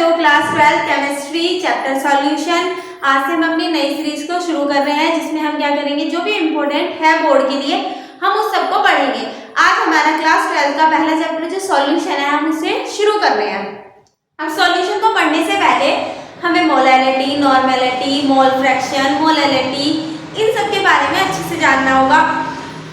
Class 12 chemistry chapter solution. आज से हम अपनी नई सीरीज को शुरू कर रहे हैं जिसमें हम क्या करेंगे, जो भी इम्पोर्टेंट है बोर्ड के लिए हम उस सबको पढ़ेंगे। आज हमारा क्लास 12 का पहला चैप्टर जो सॉल्यूशन है हम उसे शुरू कर रहे हैं। अब सॉल्यूशन को पढ़ने से पहले हमें molality, normality, mole fraction, molality इन सब के बारे में अच्छे से जानना होगा।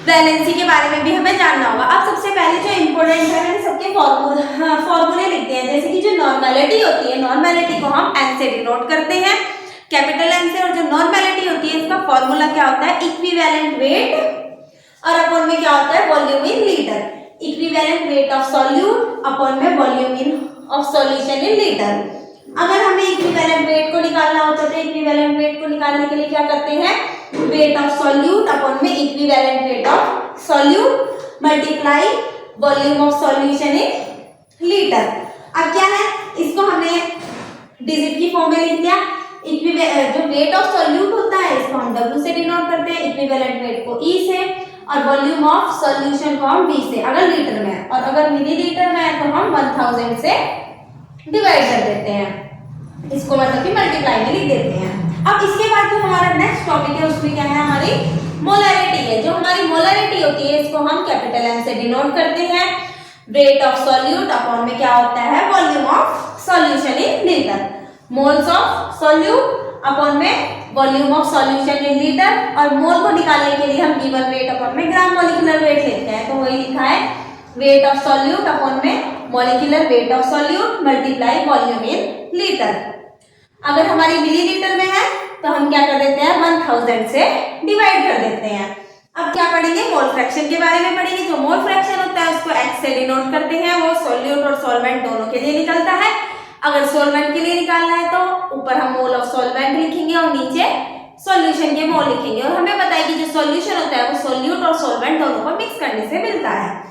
वैलेंसी के बारे में भी हमें जानना होगा। अब सबसे पहले जो इम्पोर्टेंट है मैंने सबके फॉर्मूले लिख दिए हैं। जैसे कि जो नॉर्मेलिटी होती है, नॉर्मेलिटी को हम एन से डिनोट करते हैं, कैपिटल एन से। और जो नॉर्मेलिटी होती है इसका फॉर्मूला क्या होता है, इक्विवेलेंट वेट और अपॉन में क्या होता है, volume in litre. Equivalent weight of solute upon में volume in of solution in litre. अगर हमें इक्विवेलेंट वेट को निकालना होता है तो इक्विवेलेंट वेट को निकालने के लिए क्या करते हैं, वेट ऑफ सॉल्यूट अपॉन में equivalent weight of solute multiply volume of solution in litre. अब क्या है, इसको हमने डिजिट की फॉर्म में लिख दिया। जो वेट ऑफ सॉल्यूट होता है इसको हम W से डिनोट करते हैं, इक्विवेलेंट वेट को E से, और वॉल्यूम ऑफ सॉल्यूशन को हम V से अगर लीटर में है, और अगर मिलीलीटर में है तो हम 1000 से डिवाइड कर देते हैं। इसको मतलब कि मल्टीप्लाई में लिख देते हैं। अब इसके बाद जो हमारा नेक्स्ट टॉपिक है उसमें क्या है, हमारी मोलैरिटी है। जो हमारी मोलैरिटी होती है इसको हम कैपिटल एन से डिनोट करते हैं। वेट ऑफ सॉल्यूट अपॉन में क्या होता है, volume of solution in litre. Moles of solute upon में volume of solution in litre. और मोल को निकालने के लिए हम गिवन वेट अपॉन में ग्राम मोलिकुलर वेट लेते हैं। तो वही लिखा है, वेट ऑफ सॉल्यूट अपॉन में molecular weight of solute multiply volume in litre. अगर हमारी मिलीलीटर में है तो हम क्या कर देते हैं, 1000 से डिवाइड कर देते हैं। अब क्या पढ़ेंगे, मोल फ्रैक्शन के बारे में पढ़ेंगे। जो मोल फ्रैक्शन होता है उसको एक्स से डिनोट करते हैं। वो सॉल्यूट और सॉल्वेंट दोनों के लिए निकलता है। अगर सॉल्वेंट के लिए निकालना है तो ऊपर हम मोल ऑफ सॉल्वेंट लिखेंगे और नीचे सॉल्यूशन के मोल लिखेंगे। और हमें पता है कि जो सॉल्यूशन होता है वो सॉल्यूट और सॉल्वेंट दोनों को मिक्स करने से मिलता है।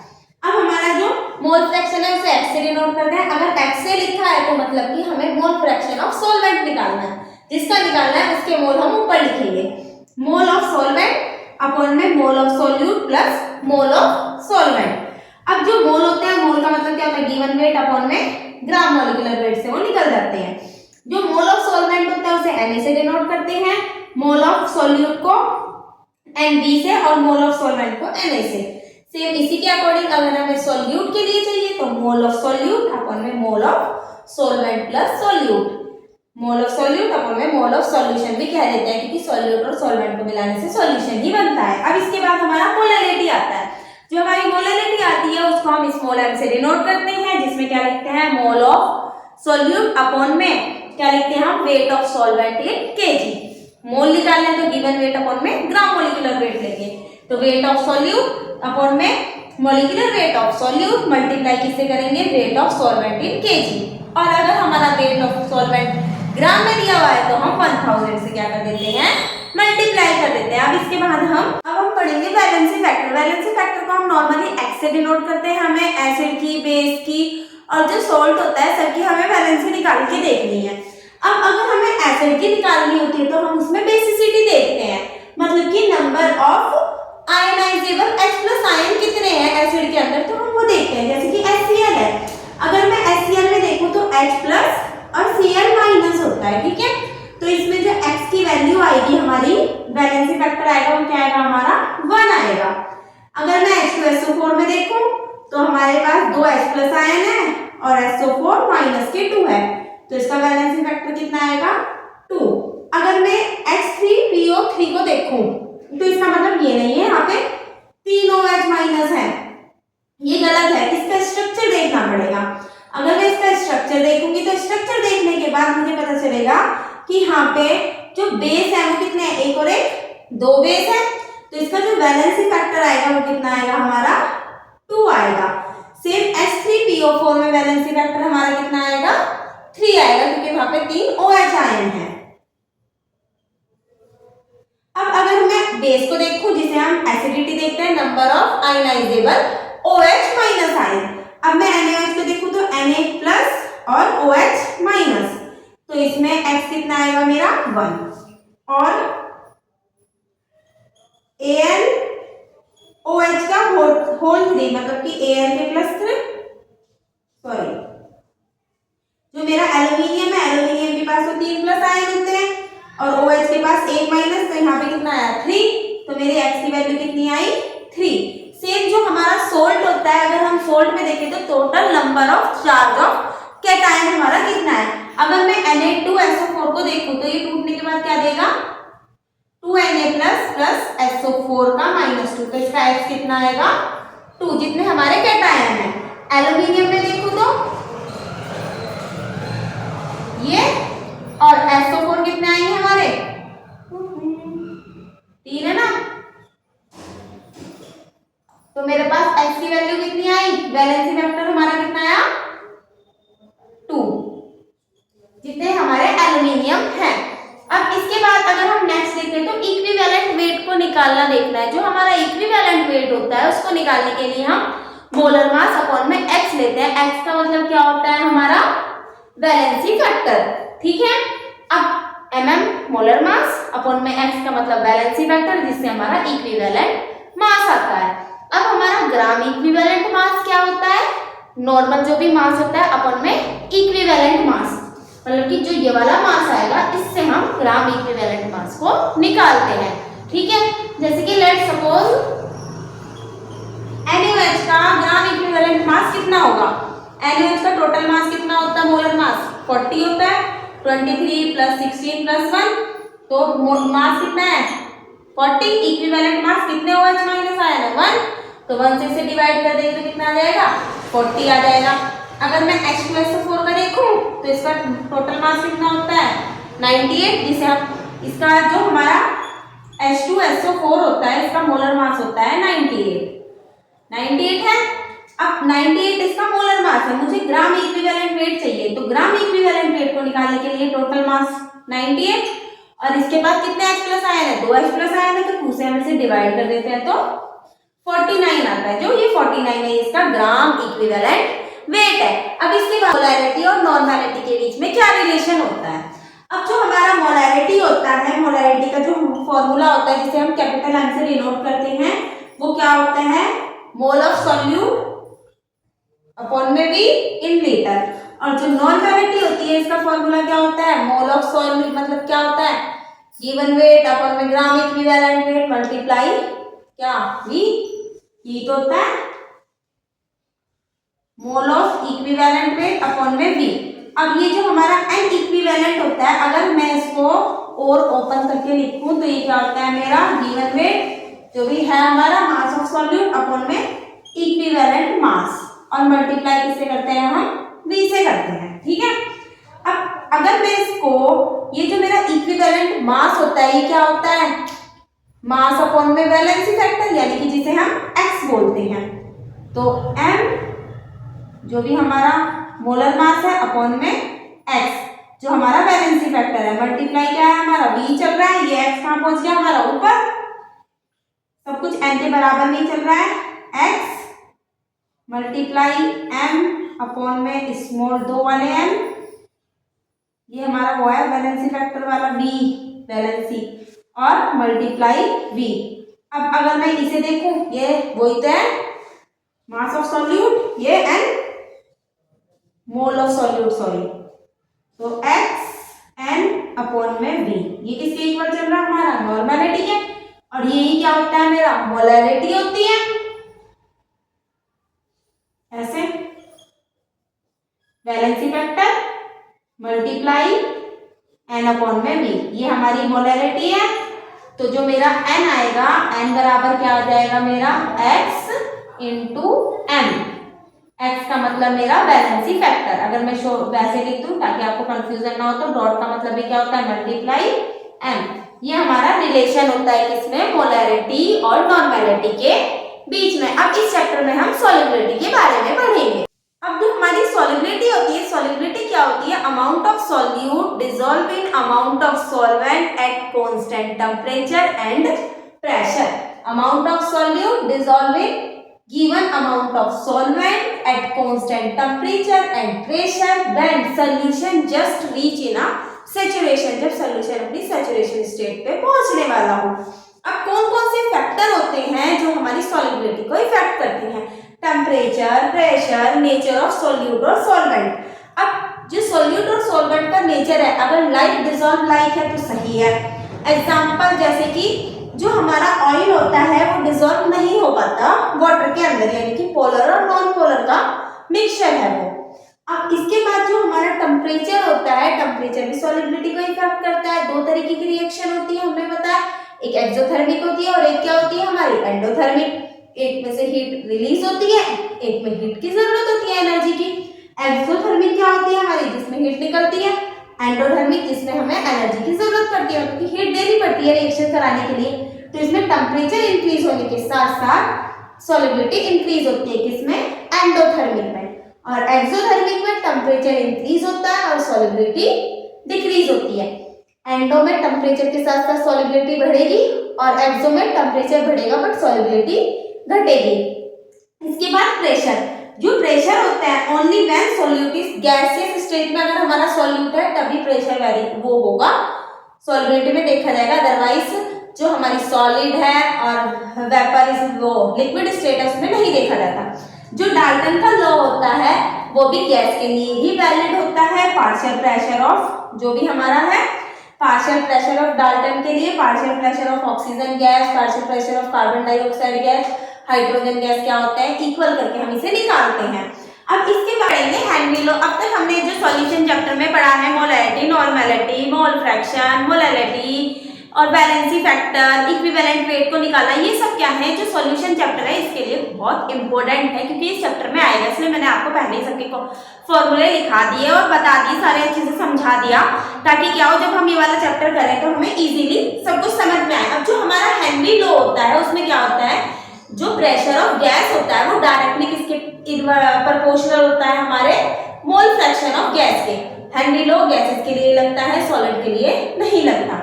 अब हमारा जो मोल फ्रैक्शन है उसे एक्स से डिनोट करते हैं। अगर एक्स से लिखा है तो मतलब कि हमें मोल फ्रैक्शन ऑफ सॉल्वेंट निकालना है। जिसका निकालना है उसके मोल हम ऊपर लिखेंगे, मोल ऑफ सॉल्वेंट अपॉन में mole of solute plus mole of solvent. अब जो मोल होते हैं, मोल का मतलब क्या होता है, गिवन वेट अपॉन में ग्राम मोलिकुलर वेट से वो निकल जाते हैं। जो मोल ऑफ सॉल्वेंट होता है उसे Na से डिनोट करते हैं, मोल ऑफ सॉल्यूट को Nb से और मोल ऑफ सॉल्वेंट को Na से। सेम इसी के अकॉर्डिंग अगर हमें सॉल्यूट के लिए चाहिए तो मोल ऑफ सॉल्यूट अपॉन में mole of solvent plus solute, mole of solute upon में मोल ऑफ सॉल्यूशन भी कह देते हैं क्योंकि सॉल्यूट और सॉल्वेंट को मिलाने से सॉल्यूशन ही बनता है। अब इसके बाद हमारा मोलैलिटी आता है। जो हमारी मोलैलिटी आती है उसको हम स्मॉल m से डिनोट करते हैं, जिसमें क्या लिखते हैं, मोल ऑफ सॉल्यूट अपॉन में क्या लिखते हैं हम, weight of solvent in kg। मोल निकालना है तो गिवन वेट अपॉन में ग्राम मोलिकुलर वेट लेंगे। तो वेट ऑफ सॉल्यूट अपॉन में molecular weight of solute multiply किससे करेंगे, weight of solvent in kg। और अगर हमारा वेट ऑफ सॉल्वेंट ग्राम में दिया हुआ है तो हम 1000 से क्या कर देते हैं, मल्टीप्लाई कर देते हैं। अब इसके बाद हम पढ़ेंगे वैलेंसी फैक्टर। वैलेंसी फैक्टर को हम नॉर्मली एक्स से डिनोट करते हैं। हमें एसिड की, बेस की और जो सॉल्ट होता है सबकी हमें वैलेंसी निकाल के देखनी है। अब अगर हमें एसिड की निकालनी होती है तो हम उसमें बेसिसिटी देखते हैं, मतलब कि number of ionizable H+ ion कितने हैं एसिड के अंदर, तो हम वो देखते हैं। जैसे कि HCl है, अगर मैं HCl में देखूं तो H+ और Cl- होता है, ठीक है। तो इसमें जो X की वैल्यू आएगी हमारी, वैलेंसी फैक्टर आएगा वो क्या आएगा, हमारा 1 आएगा। अगर मैं H2SO4 में देखूं तो हमारे पास 2 H+ आयन है और SO4 के 2 है, तो इसका वैलेंसी फैक्टर कितना आएगा, 2। अगर मैं H3PO3 को देखूं तो इसका मतलब ये नहीं है, यहाँ पे 3 OH- है, ये गलत है। इसका स्ट्रक्चर देखना पड़ेगा। अगर मैं इसका स्ट्रक्चर देखूंगी तो स्ट्रक्चर देखने के बाद मुझे पता चलेगा कि यहाँ पे जो बेस है वो कितने हैं, एक और एक, 2 बेस है। तो इसका जो वैलेंसी फैक्टर आएगा वो कितना आएगा, हमारा 2 आएगा। सेम H3PO4 में वैलेंसी फैक्टर हमारा कितना आएगा, 3 आएगा, क्योंकि वहां पे 3 OH आयन है। अब अगर मैं बेस को देखूं जिसे हम एसिडिटी देखते हैं, number of ionizable OH- ion. अब मैं NaOH को देखूं तो Na+ और OH-, तो इसमें X कितना आएगा मेरा, 1। और AlOH का होल 3, मतलब कि Al के +3, सॉरी जो मेरा एल्यूमिनियम है, एल्यूमिनियम के पास तो 3 प्लस आयन होते हैं और OH के पास 1 माइनस, तो यहाँ पे कितना आया 3, तो मेरी x की वैल्यू कितनी आई 3। सेम जो हमारा सोल्ट होता है, अगर हम सोल्ट में देखें तो total number of charge of cation हमारा कितना है। अगर मैं Na2SO4 को देखूं तो ये टूटने के बाद क्या देगा 2Na प्लस SO4 का -2, तो इसका X कितना आएगा 2, जितने हमारे कैटायन है। एल्यूमिनियम में देखूं तो ये और SO4 कितने आएंगे हमारे 3 है ना, तो मेरे पास X की वैल्यू कितनी आई, वैलेंसी फैक्टर हमारा कितना आया 2, जितने हमारे एल्यूमिनियम है। अब इसके बाद अगर हम नेक्स्ट देखें तो इक्विवेलेंट वेट को निकालना देखना है। जो हमारा इक्विवेलेंट वेट होता है उसको निकालने के लिए हम मोलर मास अपॉन में x लेते हैं। x का मतलब क्या होता है हमारा वैलेंसी फैक्टर, ठीक है। अब mm मोलर मास अपॉन में x का मतलब वैलेंसी फैक्टर, जिससे हमारा इक्विवेलेंट मास आता है। अब हमारा ग्राम इक्विवेलेंट मास क्या होता है, नॉर्मल जो भी मास होता है अपॉन में इक्विवेलेंट मास, मतलब कि जो ये वाला मास आएगा इससे हम ग्राम इक्विवेलेंट मास को निकालते हैं, ठीक है। जैसे कि लेट्स सपोज NaOH का ग्राम इक्विवेलेंट मास कितना होगा, NaOH का टोटल मास कितना होता है, मोलर मास 40 होता है, 23 प्लस 16 प्लस 1, तो मास कितना है 40, इक्विवेलेंट मास कितने OH माइनस आया ना 1, तो 1 से इसे डिवाइड कर देंगे तो कितना आ जाएगा 40 आ जाएगा। अगर मैं H2SO4 का देखूं तो इसका टोटल मास कितना होता है 98, जिसे हम इसका जो हमारा H2SO4 होता है इसका मोलर मास होता है 98 है। अब 98 इसका मोलर मास है, मुझे ग्राम इक्विवेलेंट वेट चाहिए, तो ग्राम इक्विवेलेंट वेट को निकालने के लिए टोटल मास 98 और इसके बाद कितने H प्लस आयन है, 2 H प्लस आयन है, तो 2 से हम इसे डिवाइड कर देते हैं तो 49 आता है। जो ये 49 है इसका ग्राम इक्विवेलेंट वेट है। अब इसके बाद मोलैरिटी और नॉर्मैलिटी के बीच में क्या रिलेशन होता है। अब जो हमारा मोलैरिटी होता है, मोलैरिटी का जो फॉर्मूला होता है जिसे हम कैपिटल M से डिनोट करते हैं, वो क्या होता है मोल ऑफ सॉल्यूट अपॉन में V इन लीटर। और जो नॉर्मैलिटी होती है इसका फॉर्मूला क्या होता है, मोल ऑफ सॉल्यूट मतलब क्या होता है गिवन वेट अपॉन में ग्राम इक्विवेलेंट वेट मल्टीप्लाई क्या V, ये तो होता है mole of equivalent weight upon में V। अब ये जो हमारा N इक्विवेलेंट होता है, अगर मैं इसको और ओपन करके लिखूं तो ये क्या होता है मेरा गिवन वेट जो भी है हमारा मास ऑफ सॉल्यूट अपॉन में इक्विवेलेंट मास, और मल्टीप्लाई किससे करते हैं हम V से करते हैं, ठीक है। अब अगर मैं इसको ये जो मेरा इक्विवेलेंट मास होता है ये क्या होता है मास अपॉन में वैलेंसी फैक्टर, यानी कि जिसे हम x बोलते हैं, तो m जो भी हमारा मोलर मास है अपॉन में x जो हमारा वैलेंसी फैक्टर है, मल्टीप्लाई क्या है हमारा v चल रहा है, ये x कहाँ पहुंच गया हमारा ऊपर, सब कुछ n के बराबर नहीं चल रहा है, x मल्टीप्लाई m अपॉन में स्मॉल 2 वाले m, ये हमारा वो है वैलेंसी फैक्टर वाला v वैलेंसी, और मल्टीप्लाई v। अब अगर मैं इसे देखूं ये वही तो है मास ऑफ सॉल्यूट, ये n mole of solute sorry, तो x n अपॉन में v, ये किसके इक्वल चल रहा है हमारा नॉर्मैलिटी है, और यही क्या होता है मेरा मोलैरिटी होती है, ऐसे valency factor multiply n upon में v, ये हमारी मोलैरिटी है। तो जो मेरा n आएगा n बराबर क्या आ जाएगा मेरा x इंटू m, x का मतलब मेरा वैलेंसी फैक्टर, अगर मैं वैसे लिख दूं ताकि आपको कंफ्यूजन ना हो तो डॉट का मतलब भी क्या होता है मल्टीप्लाई m, ये हमारा रिलेशन होता है किसमें मोलैरिटी और नॉर्मैलिटी के बीच में। अब इस चैप्टर में हम सॉल्युबिलिटी के बारे में पढ़ेंगे। अब जो हमारी सॉल्युबिलिटी होती है, सॉल्युबिलिटी क्या होती है amount of solute dissolve in amount of solvent at constant temperature and pressure, amount of solute dissolve in given amount of solvent at constant temperature and pressure when solution just reach in a saturation, जब solution अपनी saturation state पे पहुंचने वाला हो। अब कौन कौन से फैक्टर होते हैं जो हमारी solubility को इफेक्ट करते हैं, temperature, pressure, nature of solute और सॉल्वेंट। अब जो सोल्यूट सॉल्वेंट का नेचर है, अगर लाइक डिसॉल्व लाइक है तो सही है। एग्जाम्पल जैसे कि जो हमारा ऑयल होता है वो डिसॉल्व नहीं हो पाता वाटर के अंदर, यानी कि पोलर और नॉन पोलर का मिक्सचर है वो। अब इसके बाद जो हमारा टेम्परेचर होता है, टेम्परेचर भी सॉल्युबिलिटी को इफेक्ट करता है। दो तरीके की रिएक्शन होती है हमने बताया, एक एक्सोथर्मिक होती है और एक क्या होती है हमारी एंडोथर्मिक। एक में से हीट रिलीज होती है, एक में हीट की जरूरत होती है एनर्जी की। एक्सोथर्मिक क्या होती है हमारी, जिसमें हीट निकलती है। एंडोथर्मिक जिसमें हमें एनर्जी की जरूरत पड़ती है, क्योंकि हीट देनी पड़ती है रिएक्शन कराने के लिए। तो इसमें टेम्परेचर इंक्रीज होने के साथ साथ सॉल्युबिलिटी इंक्रीज होती है, किसमें, एंडोथर्मिक में। और एक्सोथर्मिक में टेम्परेचर इंक्रीज होता है और सॉल्युबिलिटी डिक्रीज होती है। एंडो में टेम्परेचर के साथ साथ सॉल्युबिलिटी बढ़ेगी और एक्सो में टेम्परेचर बढ़ेगा बट सॉल्युबिलिटी घटेगी। इसके बाद प्रेशर, जो प्रेशर होता है only when solute is gaseous state में, अगर हमारा सॉल्यूट है तभी प्रेशर वैरी वो होगा, सॉल्युबिलिटी में देखा जाएगा। अदरवाइज जो हमारी सॉलिड है और वेपर इज वो लिक्विड स्टेट है उसमें नहीं देखा जाता। जो डाल्टन का लॉ होता है वो भी गैस के लिए ही वैलिड होता है। पार्शियल प्रेशर ऑफ जो भी हमारा है, पार्शियल प्रेशर ऑफ डाल्टन के लिए, partial pressure of oxygen gas, partial pressure of carbon dioxide gas, hydrogen gas क्या होता है, इक्वल करके हम इसे निकालते हैं। अब इसके बारे में हेनरी लॉ, अब तक हमने जो सॉल्यूशन चैप्टर में पढ़ा है मोलैलिटी, नॉर्मैलिटी, मोल फ्रैक्शन, मोलैलिटी और वैलेंसी फैक्टर, इक्विवेलेंट वेट को निकाला, ये सब क्या है जो सॉल्यूशन चैप्टर है इसके लिए बहुत इंपॉर्टेंट है, क्योंकि इस चैप्टर में आएगा। इसलिए मैंने आपको पहले ही सबके फॉर्मूले लिखा दिए और बता दिए, सारे अच्छे से समझा दिया, ताकि क्या हो जब हम ये वाला चैप्टर करें तो हमें इजीली सब कुछ समझ में आए। अब जो हमारा हेनरी लॉ होता है उसमें क्या होता है, जो प्रेशर ऑफ गैस होता है वो डायरेक्टली किसके प्रोपोर्शनल होता है, हमारे मोल फ्रैक्शन ऑफ गैस के। हेनरी लॉ गैसेस के लिए लगता है, सॉलिड के लिए नहीं लगता।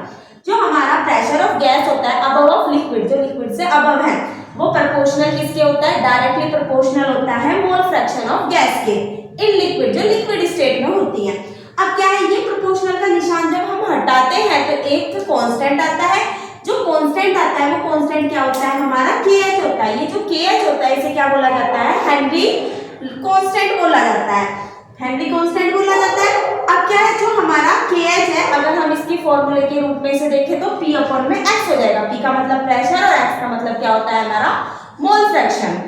जो हमारा प्रेशर ऑफ गैस होता है अबव ऑफ लिक्विड, जो लिक्विड से अबव है, वो प्रोपोर्शनल किसके होता है, डायरेक्टली प्रोपोर्शनल होता है मोल फ्रैक्शन ऑफ गैस के इन लिक्विड, जो लिक्विड स्टेट में होती है। अब क्या है, ये प्रोपोर्शनल का निशान जब हम हटाते हैं तो एक कांस्टेंट आता है, जो कांस्टेंट आता है वो कांस्टेंट क्या होता है हमारा, KH होता है। ये जो KH होता है इसे क्या बोला जाता है, हेनरी कांस्टेंट बोला जाता है, हेनरी कांस्टेंट बोला जाता है। अब क्या है, जो हमारा KH है, अगर हम इसकी फॉर्मूले के रूप में इसे देखें तो P अपॉन में X हो जाएगा। P का मतलब प्रेशर और X का मतलब क्या होता है हमारा, मोल फ्रैक्शन।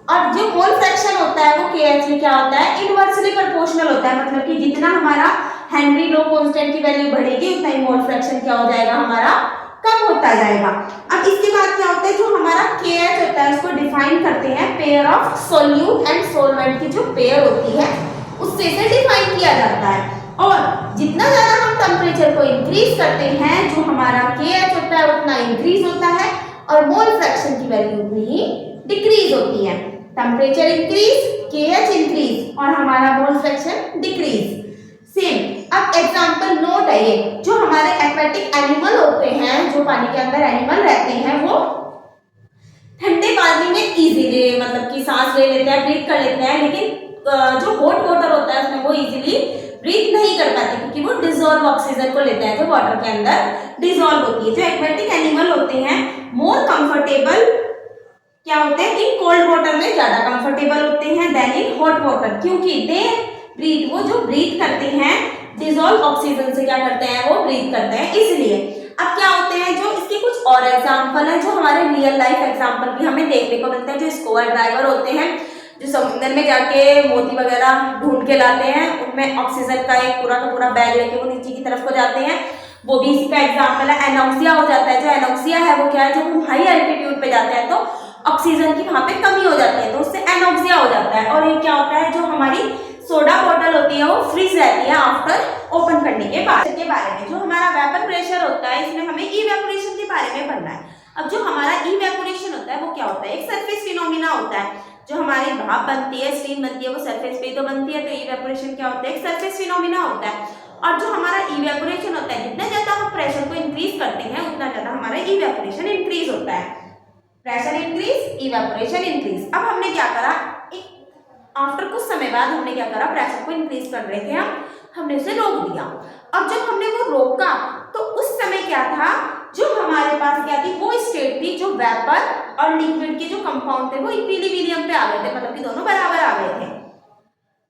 और जो मोल फ्रैक्शन होता है वो KH में क्या होता है, इनवर्सली प्रोपोर्शनल होता है, मतलब कि जितना हमारा हेनरी लॉ कांस्टेंट की वैल्यू बढ़ेगी उतना ही मोल फ्रैक्शन क्या हो जाएगा हमारा, कम होता जाएगा। अब इसके बाद क्या होता है, जो हमारा KH होता है उसको डिफाइन करते हैं pair of solute and solvent की जो पेयर होती है उससे इसे डिफाइन किया जाता है। और जितना ज्यादा हम टेम्परेचर को इंक्रीज करते हैं, जो हमारा KH होता है उतना इंक्रीज होता है और मोल फ्रैक्शन की वैल्यू उतनी ही डिक्रीज होती है। टेम्परेचर इंक्रीज, KH इंक्रीज और हमारा मोल फ्रैक्शन डिक्रीज। सेम अब एग्जांपल नोट है ये, जो हमारे एक्वेटिक एनिमल होते हैं, जो पानी के अंदर एनिमल रहते हैं, वो ठंडे पानी में इजीली मतलब कि सांस ले लेते हैं, ब्रीथ कर लेते हैं, लेकिन जो हॉट वाटर होता है उसमें वो इजीली ब्रीथ नहीं कर पाते, क्योंकि वो डिसॉल्व ऑक्सीजन को लेते हैं जो वाटर के अंदर डिसॉल्व होती है। जो एक्वेटिक एनिमल होते हैं मोर कंफर्टेबल क्या होते हैं, इन कोल्ड वाटर में ज्यादा कंफर्टेबल होते हैं देन इन हॉट वाटर, क्योंकि दे ब्रीथ, वो जो ब्रीथ करते हैं डिसॉल्व ऑक्सीजन से क्या करते हैं, वो ब्रीथ करते हैं, इसलिए। अब क्या होते हैं, जो इसके कुछ और एग्जांपल है जो हमारे रियल लाइफ एग्जांपल भी हमें देखने को मिलते हैं। जो स्कूबा ड्राइवर होते हैं जो समुद्र में जाके मोती वगैरह ढूंढ के लाते हैं, उनमें ऑक्सीजन का एक पूरा का पूरा बैग लेके वो नीचे की तरफ को जाते हैं, वो भी इसी का एग्जाम्पल है। एनॉक्सिया हो जाता है, जो एनॉक्सिया है वो क्या है, जब हम हाई एल्टीट्यूड पे जाते हैं तो ऑक्सीजन की वहां पे कमी हो जाती है तो उससे एनॉक्सिया हो जाता है। और ये क्या होता है, जो हमारी सोडा बॉटल होती है वो फ्रीज रहती है आफ्टर ओपन करने के बाद। के बारे में जो हमारा वेपर प्रेशर होता है, इसमें हमें इवेपोरेशन के बारे में पढ़ना है। अब जो हमारा इवेपोरेशन होता है वो क्या होता है, एक सरफेस फिनोमिना होता है। जो हमारी भाप बनती है, स्टीम बनती है, वो सरफेस पे तो बनती है, तो इवेपोरेशन क्या होता है, एक सरफेस फिनोमिना होता है। और जो हमारा इवेपोरेशन होता है, जितना ज्यादा हम प्रेशर को इंक्रीज करते हैं उतना ज्यादा हमारा इवेपोरेशन इंक्रीज होता है। Pressure increase, evaporation increase. अब हमने क्या करा, आफ्टर कुछ समय बाद हमने क्या करा, प्रेशर को इंक्रीज कर रहे थे हमने उसे रोक दिया। और जब हमने वो रोका तो उस समय क्या था, जो हमारे पास क्या थी, वो स्टेट थी जो वेपर और लिक्विड के जो कंपाउंड थे वो इक्विलिब्रियम पे आ गए थे, मतलब कि दोनों बराबर आ गए थे।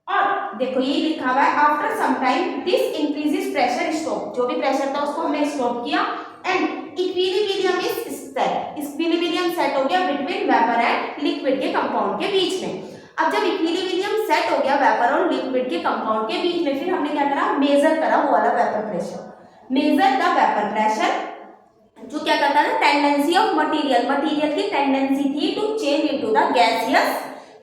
और देखो ये लिखा हुआ है after some time this increases pressure stop, जो भी प्रेशर था उसको हमने स्टॉप किया and equilibrium is set, equilibrium set हो गया बिटवीन वेपर एंड लिक्विड के कंपाउंड के बीच में। अब जब इक्विलिब्रियम सेट हो गया वेपर और लिक्विड के कंपाउंड के बीच में, फिर हमने क्या करा, मेजर करा वो वाला vapour pressure, measure the vapour pressure, जो क्या करता है, टेंडेंसी ऑफ मटेरियल, मटेरियल की टेंडेंसी थी to change into the gaseous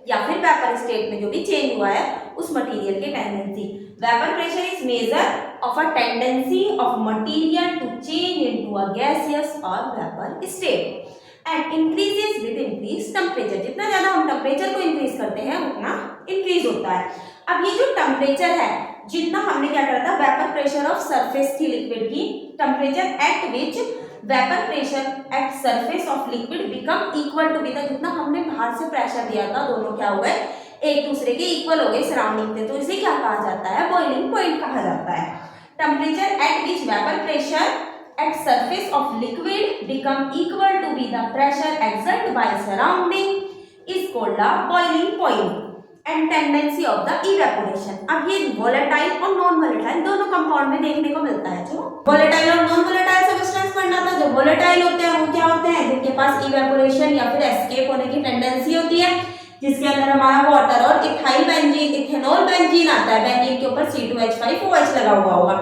या फिर वेपर स्टेट में जो भी चेंज हुआ है उस मटेरियल की tendency. Vapour pressure is measure of a tendency of material to change into a gaseous और vapour state and increases with increase temperature. जितना ज्यादा हम टेम्परेचर को इंक्रीज करते हैं उतना इंक्रीज होता है। अब ये जो टेम्परेचर है, जितना हमने क्या करा था, वेपर प्रेशर ऑफ सरफेस थी लिक्विड की, temperature at which vapour pressure at surface of liquid become equal to B, जितना हमने बाहर से प्रेशर दिया था दोनों क्या हो गए, एक दूसरे के इक्वल हो गए सराउंडिंग में, तो इसे क्या कहा जाता है, बॉइलिंग पॉइंट कहा जाता है। Temperature at which vapour pressure at surface of liquid become equal to be the pressure exerted by surrounding is called the boiling point and tendency of the evaporation। अब ये volatile और non volatile दोनों compound में देखने को मिलता है। जो volatile और non volatile सब्सटेंस पढ़ना था, जो volatile होते हैं वो क्या होते हैं, जिनके पास evaporation या फिर escape होने की टेंडेंसी होती है, जिसके अंदर हमारा वाटर और इथाइल बेंजीन, इथेनॉल बेंजीन आता है, बेंजीन के ऊपर C2H5OH लगा हुआ होगा।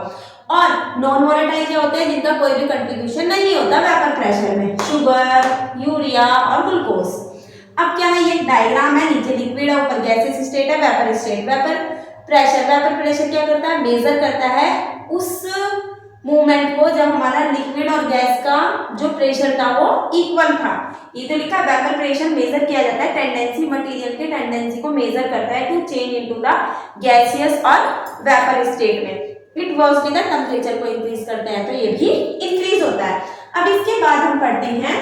और नॉन वोलेटाइल क्या होते हैं, जिनका कोई भी कंट्रीब्यूशन नहीं होता वेपर प्रेशर में, शुगर, यूरिया और ग्लूकोज। अब क्या है, ये डायग्राम है, नीचे लिक्विड है, ऊपर गैसेस स्टेट है, वेपर स्टेट। वेपर प्रेशर क्या करता है, मेजर करता है उस मूवमेंट को जब हमारा लिक्विड और गैस का जो प्रेशर था वो इक्वल था। ये तो लिखा वेपर प्रेशर मेजर किया जाता है, टेंडेंसी मटेरियल के टेंडेंसी को मेजर करता है to change into the gaseous और वेपर स्टेट में। इट वॉज विद टेम्परेचर को इंक्रीज करते हैं तो ये भी इंक्रीज होता है। अब इसके बाद हम पढ़ते हैं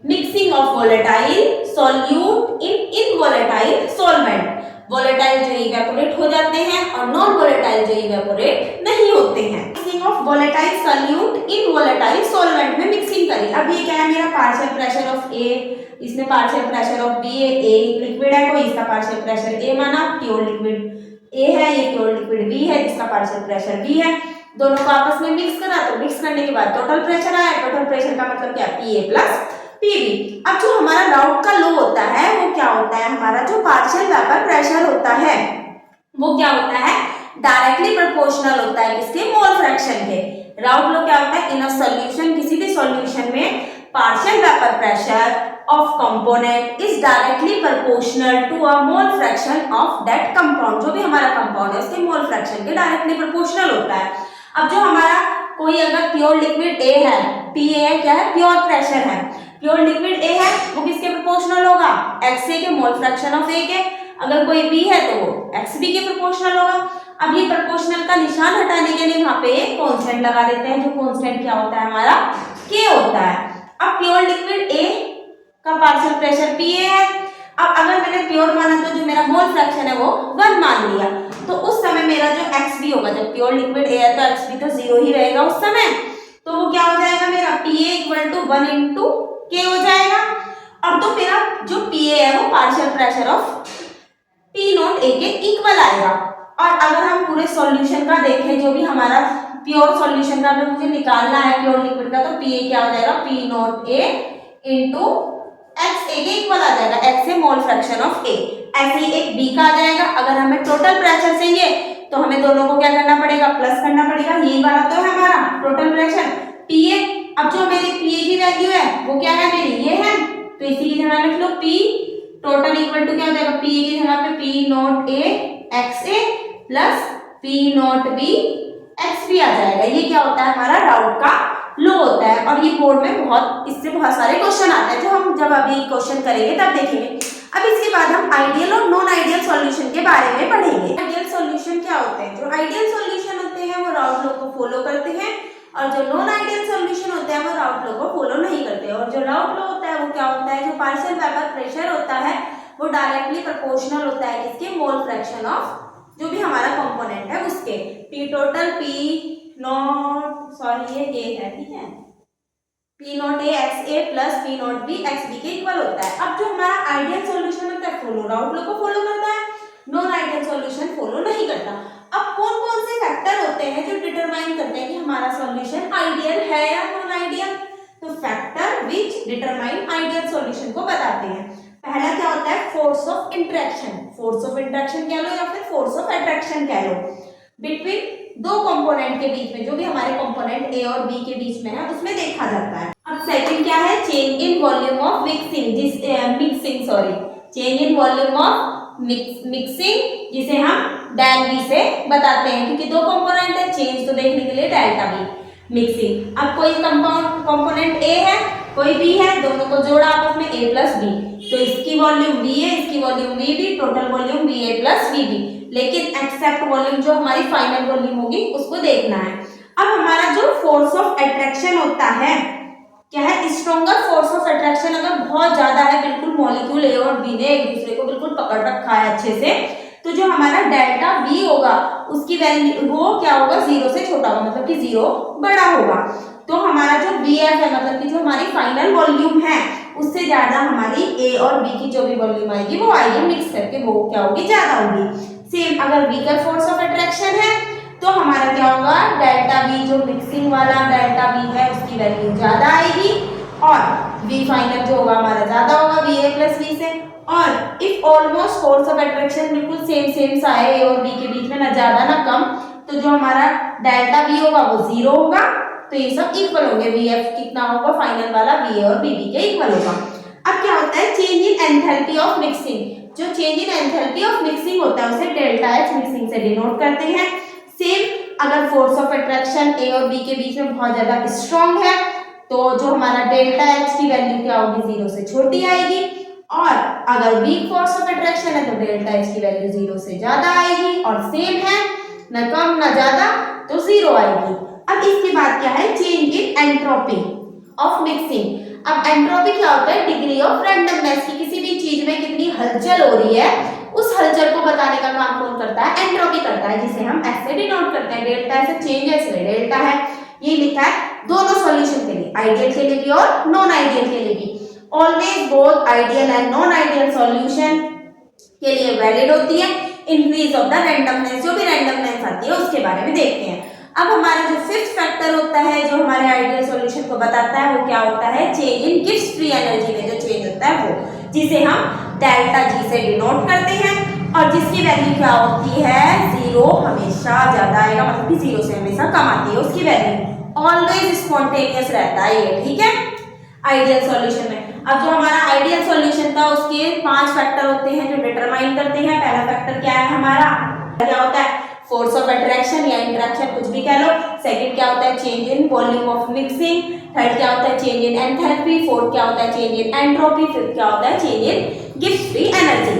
mixing of volatile solute in involatile solvent. Volatile जो इवेपोरेट हो जाते हैं और नॉन वोलेटाइल जो इवेपोरेट नहीं होते हैं। Mixing of volatile solute in volatile solvent में मिक्सिंग करी। अब ये क्या है, मेरा पार्शियल प्रेशर ऑफ ए, इसमें पार्शियल प्रेशर ऑफ बी है, ए लिक्विड है कोई, इसका पार्शियल प्रेशर ए माना, प्योर लिक्विड ए है, ये प्योर लिक्विड बी है जिसका पार्शियल प्रेशर बी है। दोनों को आपस में मिक्स करा, तो मिक्स करने के बाद टोटल प्रेशर आया। टोटल प्रेशर का मतलब क्या, पी ए प्लस पीबी। अब जो हमारा राउट का लो होता है वो क्या होता है, हमारा जो पार्शियल वेपर प्रेशर होता है वो क्या होता है, डायरेक्टली प्रोपोर्शनल होता है किसके, मोल फ्रैक्शन के। राउट लो क्या होता है, इन अ सॉल्यूशन, किसी भी सॉल्यूशन में partial vapour pressure of component is directly proportional to a mole fraction of that compound। जो भी हमारा कंपाउंड है उसके मोल फ्रैक्शन के डायरेक्टली प्रोपोर्शनल होता है। अब जो हमारा कोई अगर प्योर लिक्विड ए है, पी ए क्या है, प्योर प्रेशर है, प्योर लिक्विड ए है वो किसके प्रोपोर्शनल होगा, एक्स ए के, मोल फ्रैक्शन ऑफ ए के। अगर कोई बी है तो वो एक्स बी के प्रोपोर्शनल होगा। अब ये प्रोपोर्शनल का निशान हटाने के लिए वहां पे कांस्टेंट लगा देते हैं, जो कांस्टेंट क्या होता है हमारा, के होता है। अब प्योर लिक्विड ए का पार्शियल प्रेशर पी ए है। अब अगर मैंने प्योर माना तो जो मेरा मोल फ्रैक्शन है वो 1 मान लिया, तो उस समय मेरा जो एक्स बी होगा, जब प्योर लिक्विड ए है तो एक्स बी तो 0 ही रहेगा उस समय, तो वो क्या हो जाएगा, मेरा P A equal to 1 into K हो जाएगा। और तो मेरा जो पी ए है वो partial pressure of P not a के इक्वल आएगा। और अगर हम पूरे सॉल्यूशन का देखें, जो भी हमारा प्योर सॉल्यूशन का अगर मुझे निकालना है प्योर लिक्विड का, तो पी ए क्या हो जाएगा, P not A into X A के इक्वल आ जाएगा, X A mole fraction of A. ऐसे ही एक बी का आ जाएगा। अगर हमें टोटल प्रेशर चाहिए तो हमें दोनों को क्या करना पड़ेगा, प्लस करना पड़ेगा। ये वाला तो है हमारा टोटल प्रेशर पी ए। अब जो मेरी पी ए की वैल्यू है वो क्या है, मेरी ये है, तो इसी की जगह लिख लो पी टोटल इक्वल टू क्या हो जाएगा, पी ए की जगह पे P not A X A plus P not B X B आ जाएगा। ये क्या होता है, हमारा राउट का लो होता है। और ये बोर्ड में इससे बहुत सारे क्वेश्चन आते हैं, जो हम जब अभी क्वेश्चन करेंगे तब देखेंगे। अब इसके बाद हम आइडियल और नॉन आइडियल सॉल्यूशन के बारे में पढ़ेंगे। आइडियल सॉल्यूशन क्या होते हैं, जो आइडियल सॉल्यूशन होते हैं वो राउट लो को फॉलो करते हैं, और जो नॉन आइडियल सॉल्यूशन होते हैं वो राउट लो को फॉलो नहीं करते। और जो राउट लो होता है वो क्या होता है, जो पार्शियल वेपर प्रेशर होता है वो डायरेक्टली प्रोपोर्शनल होता है किसके, मोल फ्रैक्शन ऑफ जो भी हमारा कंपोनेंट है उसके। P total P not, sorry ये ए है, ठीक है, P not A X A plus P not B X B के इक्वल होता है। अब जो हमारा आइडियल सॉल्यूशन होता है फॉलो राउट लो को फॉलो करता है, नॉन आइडियल सॉल्यूशन फॉलो नहीं करता। अब कौन कौन से फैक्टर होते हैं जो डिटरमाइन करते हैं कि हमारा सॉल्यूशन आइडियल है या नॉन आइडियल? तो factor which determine ideal solution को बताते हैं। पहला क्या होता है? Force of interaction. Force of interaction कह लो या फिर फोर्स ऑफ अट्रैक्शन कह लो, बिटवीन दो कंपोनेंट के बीच में, जो भी हमारे कंपोनेंट ए और बी के बीच में है उसमें देखा जाता है। अब सेकंड क्या है? Change in volume of change in volume of mixing, जिसे हम डेल बी से बताते हैं, क्योंकि दो कंपोनेंट है, चेंज तो देखने के लिए डेल्टा बी मिक्सिंग। अब कोई कंपोनेंट ए है, कोई बी है, दोनों को जोड़ा आपस में a प्लस बी, तो इसकी वॉल्यूम b है, इसकी वॉल्यूम v भी, total volume va plus v भी, लेकिन एक्सेप्ट वॉल्यूम जो हमारी फाइनल वॉल्यूम होगी उसको देखना है। अब हमारा जो फोर्स ऑफ अट्रैक्शन होता है क्या है? स्ट्रॉन्गर फोर्स ऑफ अट्रैक्शन अगर बहुत ज्यादा है, बिल्कुल मॉलिक्यूल ए और बी ने एक दूसरे को बिल्कुल पकड़ रखा है अच्छे से, तो जो हमारा डेल्टा V होगा उसकी वैल्यू वो क्या होगा? 0 से छोटा होगा, मतलब कि 0 बड़ा होगा। तो हमारा जो BF है, मतलब कि जो हमारी फाइनल वॉल्यूम है, उससे ज्यादा हमारी A और B की जो भी वॉल्यूम आएगी वो आएगी मिक्स करके, वो क्या होगी? ज्यादा होगी। सेम अगर वीकर फोर्स ऑफ अट्रैक्शन है तो हमारा क्या होगा? डेल्टा V जो मिक्सिंग वाला डेल्टा V है उसकी वैल्यू ज्यादा आएगी, और V फाइनल जो होगा हमारा ज्यादा होगा VA प्लस V से। और if almost force of attraction बिल्कुल सेम सा है ए और बी के बीच में, ना ज्यादा ना कम, तो जो हमारा डेल्टा V होगा वो 0 होगा, तो ये सब इक्वल होंगे। VF कितना होगा? फाइनल वाला VA और BB के इक्वल होगा। अब क्या होता है? Change in enthalpy of mixing. जो change in enthalpy of mixing होता है उसे डेल्टा H मिक्सिंग से डिनोट करते हैं। सेम अगर फोर्स ऑफ अट्रैक्शन ए और बी के बीच में बहुत ज्यादा स्ट्रॉन्ग है तो जो हमारा डेल्टा H की वैल्यू क्या होगी? 0 से छोटी आएगी, और अगर वीक फोर्स ऑफ अट्रैक्शन है तो डेल्टा H की वैल्यू 0 से ज्यादा आएगी, और सेम है, न कम न ज्यादा, तो 0 आएगी। अब इसके बाद क्या है? Change in entropy of mixing. अब एंट्रोपी क्या होता है? डिग्री ऑफ रैंडमनेस की, किसी भी चीज में कितनी हलचल हो रही है उस हलचल को बताने का काम कौन करता है? एंट्रोपी करता है, जिसे हम S से डिनोट करते हैं। डेल्टा से चेंज है इसलिए डेल्टा है। ये लिखा है दोनों सॉल्यूशन के लिए, आइडियल के लिए भी और नॉन आइडियल के लिए भी। Always both ideal and non ideal solution के लिए वैलिड होती है। इंक्रीज ऑफ द रैंडमनेस, जो भी रैंडमनेस आती है उसके बारे में देखते हैं। अब हमारा जो फिफ्थ फैक्टर होता है जो हमारे आइडियल सॉल्यूशन को बताता है वो क्या होता है? चेंज इन गिब्स फ्री एनर्जी में जो चेंज होता है वो, जिसे हम डेल्टा G से डिनोट करते हैं, और जिसकी वैल्यू क्या होती है? 0 हमेशा ज्यादा आएगा, मतलब कि 0 से हमेशा कम आती है उसकी वैल्यू। ऑलवेज स्पॉन्टेनियस रहता है ये, ठीक है, आइडियल सॉल्यूशन में। अब जो हमारा आइडियल सॉल्यूशन था उसके 5 फैक्टर होते हैं जो डिटरमाइन करते हैं। पहला फैक्टर क्या है हमारा? क्या होता है? फोर्स ऑफ अट्रैक्शन या इंटरेक्शन, कुछ भी कह लो। सेकंड क्या होता है? Change in volume of mixing. Third क्या होता है? Change in enthalpy. फोर्थ क्या होता है? Change in entropy. फिफ्थ क्या होता है? चेंज इन गिब्स फ्री एनर्जी।